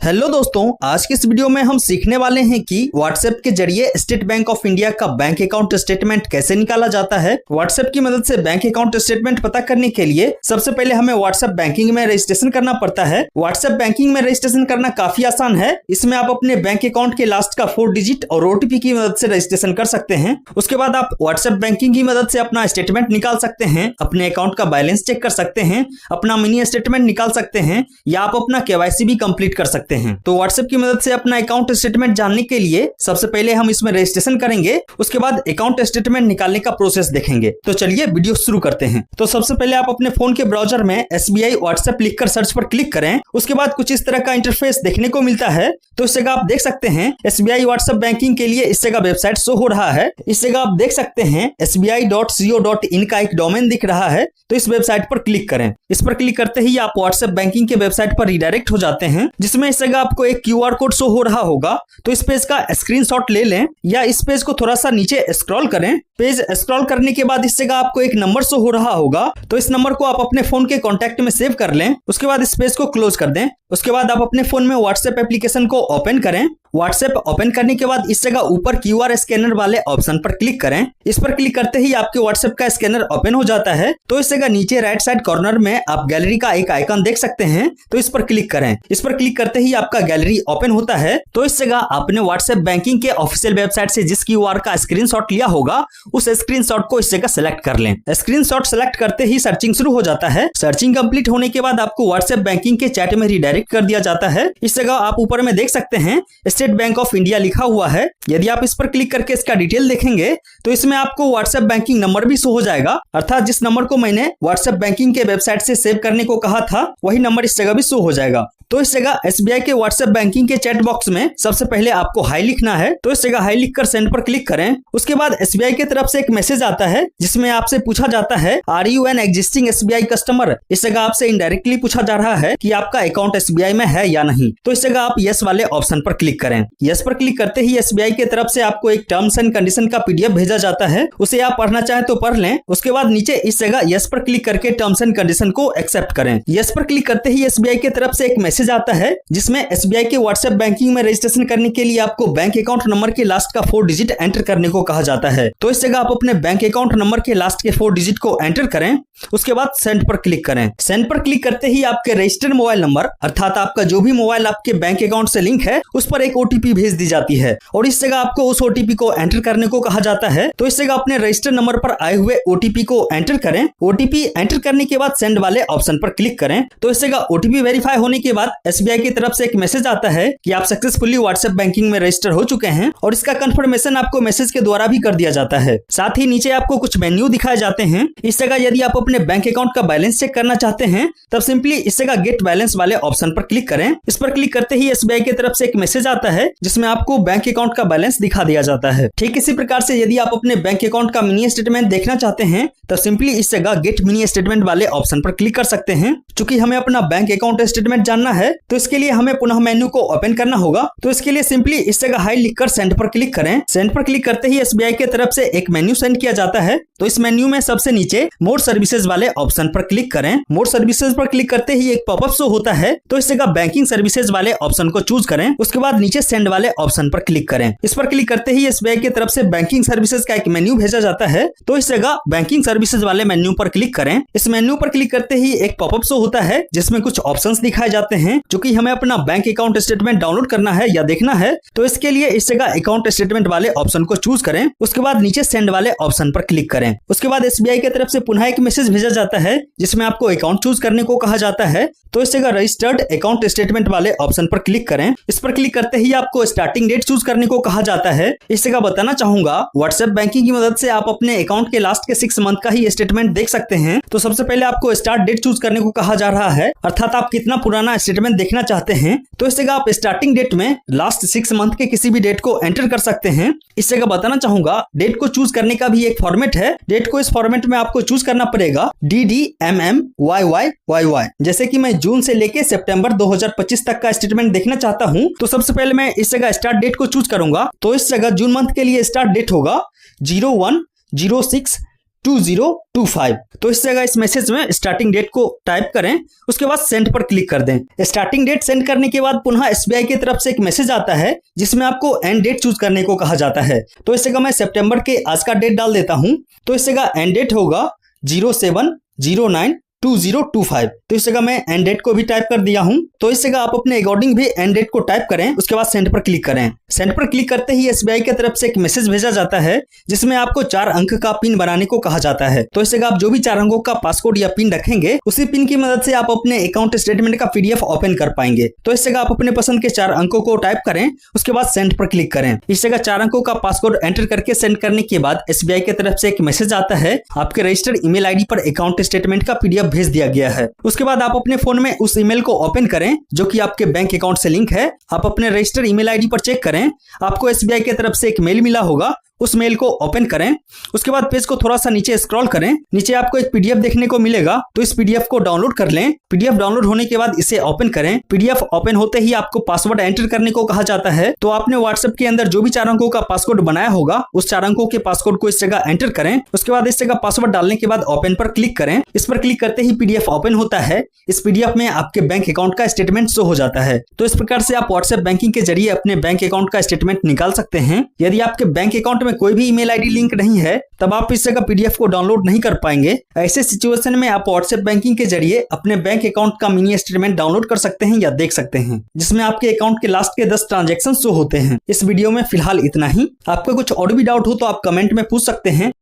Hello दोस्तों, आज के इस वीडियो में हम सीखने वाले हैं कि व्हाट्सएप के जरिए स्टेट बैंक ऑफ इंडिया का बैंक अकाउंट स्टेटमेंट कैसे निकाला जाता है। व्हाट्सएप की मदद से बैंक अकाउंट स्टेटमेंट पता करने के लिए सबसे पहले हमें व्हाट्सएप बैंकिंग में रजिस्ट्रेशन करना पड़ता है। व्हाट्सएप बैंकिंग में रजिस्ट्रेशन करना काफी आसान है। इसमें आप अपने बैंक अकाउंट के लास्ट का 4 डिजिट और ओटीपी की मदद से रजिस्ट्रेशन कर सकते हैं। उसके बाद आप व्हाट्सएप बैंकिंग की मदद से अपना स्टेटमेंट निकाल सकते हैं, अपने अकाउंट का बैलेंस चेक कर सकते हैं, अपना मिनी स्टेटमेंट निकाल सकते हैं या आप अपना केवाईसी भी कंप्लीट कर सकते हैं। तो व्हाट्सएप की मदद से अपना अकाउंट स्टेटमेंट जानने के लिए सबसे पहले हम इसमें रजिस्ट्रेशन करेंगे, उसके बाद अकाउंट स्टेटमेंट निकालने का प्रोसेस देखेंगे। तो चलिए वीडियो शुरू करते हैं। तो सबसे पहले आप अपने फोन के ब्राउजर में SBI व्हाट्सएप लिखकर सर्च पर क्लिक करें। उसके बाद कुछ इस तरह का इंटरफेस देखने को मिलता है। तो इस जगह आप देख सकते हैं SBI व्हाट्सएप बैंकिंग के लिए इस जगह वेबसाइट शो हो रहा है। इस जगह आप देख सकते हैं sbi.co.in का एक डोमेन दिख रहा है। तो इस वेबसाइट पर क्लिक करें। इस पर क्लिक करते ही आप व्हाट्सएप बैंकिंग के वेबसाइट पर रिडायरेक्ट हो जाते हैं, जिसमें इस जगह आपको एक QR कोड शो हो रहा होगा। तो इस पेज का स्क्रीनशॉट ले लें या इस पेज को थोड़ा सा नीचे स्क्रॉल करें। पेज स्क्रॉल करने के बाद इस जगह आपको एक नंबर शो हो रहा होगा। तो इस नंबर को आप अपने फोन के कॉन्टैक्ट में सेव कर लें। उसके बाद इस पेज को क्लोज कर दें। उसके बाद आप अपने फोन में व्हाट्सएप एप्लीकेशन को ओपन करें। व्हाट्सएप ओपन करने के बाद इस जगह ऊपर QR स्कैनर वाले ऑप्शन पर क्लिक करें। इस पर क्लिक करते ही आपके व्हाट्सएप का स्कैनर ओपन हो जाता है। तो इस जगह नीचे राइट साइड कॉर्नर में आप गैलरी का एक आइकन देख सकते हैं। तो इस पर क्लिक करें। इस पर क्लिक करते ही आपका गैलरी ओपन होता है। तो इस जगह आपने व्हाट्सएप बैंकिंग के ऑफिशियल वेबसाइट से जिस QR का स्क्रीनशॉट लिया होगा उस स्क्रीनशॉट को इस जगह सेलेक्ट कर लें। स्क्रीनशॉट सेलेक्ट करते ही सर्चिंग शुरू हो जाता है। सर्चिंग कंप्लीट होने के बाद आपको व्हाट्सएप बैंकिंग के चैट में रिडायरेक्ट कर दिया जाता है। इस जगह आप ऊपर में देख सकते हैं स्टेट बैंक ऑफ इंडिया लिखा हुआ है। यदि आप इस पर क्लिक करके इसका डिटेल देखेंगे तो इसमें आपको व्हाट्सएप बैंकिंग नंबर भी शो हो जाएगा, अर्थात जिस नंबर को मैंने व्हाट्सएप बैंकिंग के वेबसाइट से सेव करने को कहा था वही नंबर इस जगह भी शो हो जाएगा। तो इस जगह SBI के व्हाट्सएप बैंकिंग के चैट बॉक्स में सबसे पहले आपको हाई लिखना है। तो इस जगह हाई लिखकर सेंड पर क्लिक करें। उसके बाद SBI की तरफ से एक मैसेज आता है जिसमें आपसे पूछा जाता है are you an existing SBI customer. इस जगह आपसे इनडायरेक्टली पूछा जा रहा है कि आपका अकाउंट SBI में है या नहीं। तो इस जगह आप यस वाले ऑप्शन पर क्लिक करें। यस पर क्लिक करते ही SBI की तरफ से आपको एक टर्म्स एंड कंडीशन का PDF भेजा जाता है। उसे आप पढ़ना चाहें तो पढ़ लें। उसके बाद नीचे इस जगह यस पर क्लिक करके टर्म्स एंड कंडीशन को एक्सेप्ट करें। यस पर क्लिक करते ही SBI की तरफ से एक मैसेज आता है जिसमें SBI के व्हाट्सएप बैंकिंग में रजिस्ट्रेशन करने के लिए आपको बैंक अकाउंट नंबर के लास्ट का 4 डिजिट एंटर करने को कहा जाता है। तो इस जगह आप अपने बैंक अकाउंट नंबर के लास्ट के 4 डिजिट को एंटर करें। उसके बाद सेंड पर क्लिक करें। सेंड पर क्लिक करते ही आपके रजिस्टर्ड मोबाइल नंबर अर्थात आपका जो भी मोबाइल आपके बैंक अकाउंट से लिंक है उस पर एक OTP भेज दी जाती है और इस जगह आपको उस OTP को एंटर करने को कहा जाता है। तो इस जगह अपने रजिस्टर्ड नंबर पर आए हुए OTP को एंटर करें। OTP एंटर करने के बाद सेंड वाले ऑप्शन पर क्लिक करें। तो इस जगह OTP वेरीफाई होने के बाद SBI की तरफ से एक मैसेज आता है कि आप सक्सेसफुली व्हाट्सएप बैंकिंग में रजिस्टर हो चुके हैं और इसका कंफर्मेशन आपको मैसेज के द्वारा भी कर दिया जाता है। साथ ही नीचे आपको कुछ मेन्यू दिखाए जाते हैं। इस जगह यदि आप अपने बैंक अकाउंट का बैलेंस चेक करना चाहते हैं तब सिंपली इस जगह गेट बैलेंस वाले ऑप्शन पर क्लिक करें। इस पर क्लिक करते ही SBI की तरफ से एक मैसेज आता है जिसमें आपको बैंक अकाउंट का बैलेंस दिखा दिया जाता है। ठीक इसी प्रकार से यदि आप अपने बैंक अकाउंट का मिनी स्टेटमेंट देखना चाहते हैं तो सिंपली इस जगह गेट मिनी स्टेटमेंट वाले ऑप्शन पर क्लिक कर सकते हैं। चूंकि हमें अपना बैंक अकाउंट स्टेटमेंट जानना है तो इसके लिए हमें पुनः मेन्यू को ओपन करना होगा। तो इसके लिए सिंपली इस जगह हाई लिखकर सेंड पर क्लिक करें। सेंड पर क्लिक करते ही SBI की तरफ से एक मेन्यू सेंड किया जाता है। तो इस मेन्यू में सबसे नीचे मोर सर्विसेज वाले ऑप्शन पर क्लिक करें। मोर सर्विसेज पर क्लिक करते ही एक पॉपअप शो होता है। तो इस जगह बैंकिंग सर्विसेज वाले ऑप्शन को चूज करें। उसके बाद नीचे सेंड वाले ऑप्शन पर क्लिक करें। इस पर क्लिक करते ही SBI की तरफ से बैंकिंग सर्विसेज का एक मेन्यू भेजा जाता है। तो इस जगह बैंकिंग सर्विसेज वाले मेन्यू पर क्लिक करें। इस मेन्यू पर क्लिक करते ही एक पॉपअप शो होता है जिसमें कुछ ऑप्शंस दिखाए जाते हैं। चूंकि हमें अपना बैंक अकाउंट स्टेटमेंट डाउनलोड करना है या देखना है तो इसके लिए इस जगह अकाउंट स्टेटमेंट वाले ऑप्शन को चूज करें। उसके बाद नीचे सेंड वाले ऑप्शन पर क्लिक करें। उसके बाद SBI की तरफ से पुनः एक मैसेज भेजा जाता है जिसमें आपको अकाउंट चूज करने को कहा जाता है। तो इस जगह रजिस्टर्ड अकाउंट स्टेटमेंट वाले ऑप्शन पर क्लिक करें। इस पर क्लिक करते ही आपको स्टार्टिंग डेट चूज करने को कहा जाता है। इस जगह बताना चाहूंगा व्हाट्सएप बैंकिंग की मदद से आप अपने अकाउंट के लास्ट के 6 मंथ का ही स्टेटमेंट देख सकते हैं। तो सबसे पहले आपको स्टार्ट डेट चूज करने को कहा जा रहा है, अर्थात आप कितना पुराना स्टेटमेंट देखना चाहते हैं। तो इस जगह आप स्टार्टिंग डेट में लास्ट 6 मंथ के किसी भी डेट को एंटर कर सकते हैं। इस जगह बताना चाहूंगा डेट को चूज करने का भी एक फॉर्मेट है। डेट को इस फॉर्मेट में आपको चूज करना पड़ेगा DDMMYYYY। जैसे कि मैं जून से लेके सितंबर 2025 तक का स्टेटमेंट देखना चाहता हूं तो सबसे पहले मैं इस जगह स्टार्ट डेट को चूज करूंगा। तो इस जगह जून मंथ के लिए स्टार्ट डेट होगा 01/06 2025। तो इस जगह इस मैसेज में स्टार्टिंग डेट को टाइप करें, उसके बाद सेंड पर क्लिक कर दें। स्टार्टिंग डेट सेंड करने के बाद पुनः SBI की तरफ से एक मैसेज आता है जिसमें आपको एंड डेट चूज करने को कहा जाता है। तो इस जगह मैं सितंबर के आज का डेट डाल देता हूं। तो इस जगह एंड डेट होगा 07092025। तो इस जगह मैं एंड डेट को भी टाइप कर दिया हूं। तो इस जगह आप अपने अकॉर्डिंग भी एंड डेट को टाइप करें, उसके बाद सेंड पर क्लिक करें। सेंड पर क्लिक करते ही SBI की तरफ से एक मैसेज भेजा जाता है जिसमें आपको 4 अंक का पिन बनाने को कहा जाता है। तो इस जगह आप जो भी 4 अंकों का पासकोड या पिन रखेंगे उसी पिन की मदद से आप अपने अकाउंट स्टेटमेंट का PDF ओपन कर पाएंगे। तो इस जगह आप अपने पसंद के 4 अंकों को टाइप करें, उसके बाद सेंड पर क्लिक करें। इस जगह 4 अंकों का पासकोड एंटर करके सेंड करने के बाद SBI की तरफ से एक मैसेज आता है, आपके रजिस्टर्ड ईमेल आईडी पर अकाउंट स्टेटमेंट का PDF भेज दिया गया है। उसके बाद आप अपने फोन में उस ईमेल को ओपन करें जो कि आपके बैंक अकाउंट से लिंक है। आप अपने रजिस्टर्ड ईमेल आईडी पर चेक करें, आपको SBI की तरफ से एक मेल मिला होगा, उस मेल को ओपन करें। उसके बाद पेज को थोड़ा सा नीचे स्क्रॉल करें, नीचे आपको एक PDF देखने को मिलेगा। तो इस PDF को डाउनलोड कर लें। PDF डाउनलोड होने के बाद इसे ओपन करें। PDF ओपन होते ही आपको पासवर्ड एंटर करने को कहा जाता है। तो आपने WhatsApp के अंदर जो भी 4 अंकों का पासवर्ड बनाया होगा उस 4 अंकों के पासवर्ड को इस जगह एंटर करें। उसके बाद इस जगह पासवर्ड डालने के बाद ओपन पर क्लिक करें। इस पर क्लिक करते ही PDF ओपन होता है। इस PDF में आपके बैंक अकाउंट का स्टेटमेंट शो हो जाता है। तो इस प्रकार से आप WhatsApp बैंकिंग के जरिए अपने बैंक अकाउंट का स्टेटमेंट निकाल सकते हैं। यदि आपके बैंक अकाउंट में कोई भी ईमेल आईडी लिंक नहीं है तब आप इस जगह PDF को डाउनलोड नहीं कर पाएंगे। ऐसे सिचुएशन में आप WhatsApp बैंकिंग के जरिए अपने बैंक अकाउंट का मिनी स्टेटमेंट डाउनलोड कर सकते हैं या देख सकते हैं, जिसमें आपके अकाउंट के लास्ट के 10 ट्रांजैक्शन शो होते हैं। इस वीडियो में फिलहाल इतना ही। आपको कुछ और भी डाउट हो तो आप कमेंट में पूछ सकते हैं।